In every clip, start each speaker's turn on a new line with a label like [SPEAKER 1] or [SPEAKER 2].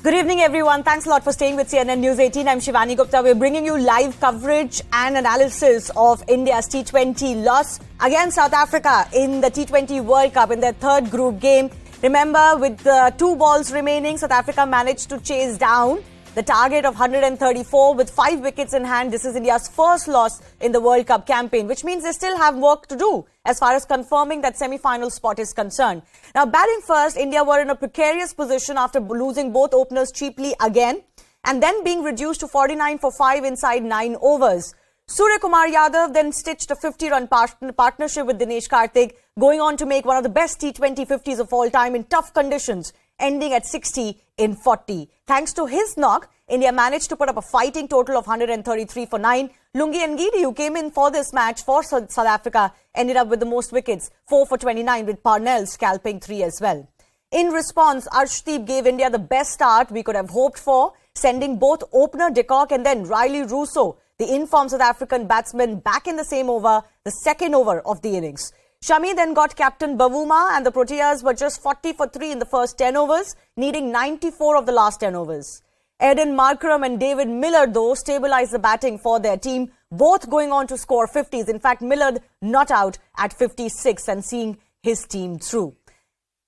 [SPEAKER 1] Good evening, everyone. Thanks a lot for staying with CNN News 18. I'm Shivani Gupta. We're bringing you live coverage and analysis of India's T20 loss against South Africa in the T20 World Cup in their third group game. Remember, with 2 balls remaining, South Africa managed to chase down the target of 134 with 5 wickets in hand. This is India's first loss in the World Cup campaign, which means they still have work to do as far as confirming that semi-final spot is concerned. Now, batting first, India were in a precarious position after losing both openers cheaply again and then being reduced to 49 for 5 inside 9 overs. Suryakumar Yadav then stitched a 50-run partnership with Dinesh Karthik, going on to make one of the best T20 50s of all time in tough conditions, ending at 60 in 40. Thanks to his knock, India managed to put up a fighting total of 133 for 9. Lungi Ngidi, who came in for this match for South Africa, ended up with the most wickets, 4 for 29, with Parnell scalping 3 as well. In response, Arshdeep gave India the best start we could have hoped for, sending both opener de Kock and then Riley Russo, the informed South African batsman, back in the same over, the second over of the innings. Shami then got captain Bhuvneshwar, and the Proteas were just 40 for 3 in the first 10 overs, needing 94 of the last 10 overs. Aiden Markram and Miller, though, stabilized the batting for their team, both going on to score 50s. In fact, Miller not out at 56 and seeing his team through.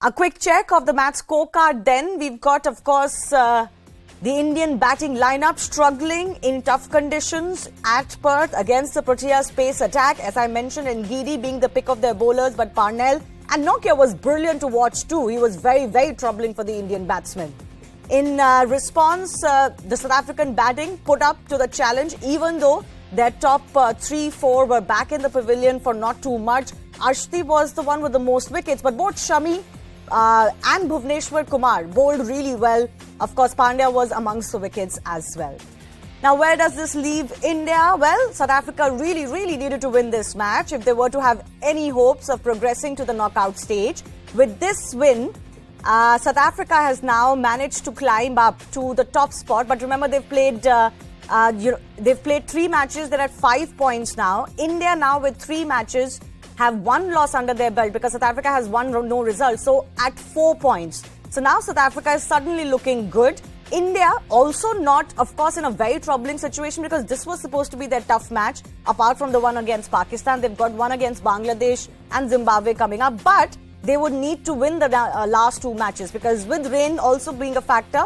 [SPEAKER 1] A quick check of the match scorecard then. We've got, of course, the Indian batting lineup struggling in tough conditions at Perth against the Proteas' pace attack. As I mentioned, Ngidi being the pick of their bowlers, but Parnell and Nokia was brilliant to watch too. He was very, very troubling for the Indian batsmen. In response, the South African batting put up to the challenge, even though their top 3-4 were back in the pavilion for not too much. Arshdeep was the one with the most wickets, but both Shami and Bhuvneshwar Kumar bowled really well. Of course, Pandya was amongst the wickets as well. Now, where does this leave India? Well, South Africa really needed to win this match if they were to have any hopes of progressing to the knockout stage. With this win, South Africa has now managed to climb up to the top spot. But remember, they've played 3 matches. They're at 5 points now. India now with 3 matches have 1 loss under their belt because South Africa has no result. So at 4 points. So now South Africa is suddenly looking good. India also not, of course, in a very troubling situation because this was supposed to be their tough match. Apart from the one against Pakistan, they've got one against Bangladesh and Zimbabwe coming up. But they would need to win the last 2 matches because with rain also being a factor,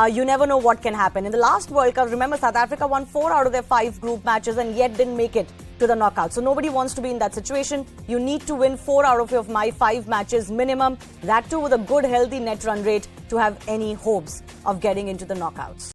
[SPEAKER 1] you never know what can happen. In the last World Cup, remember, South Africa won 4 out of their 5 group matches and yet didn't make it to the knockout. So nobody wants to be in that situation. You need to win 4 out of my 5 matches minimum. That too with a good, healthy net run rate to have any hopes of getting into the knockouts.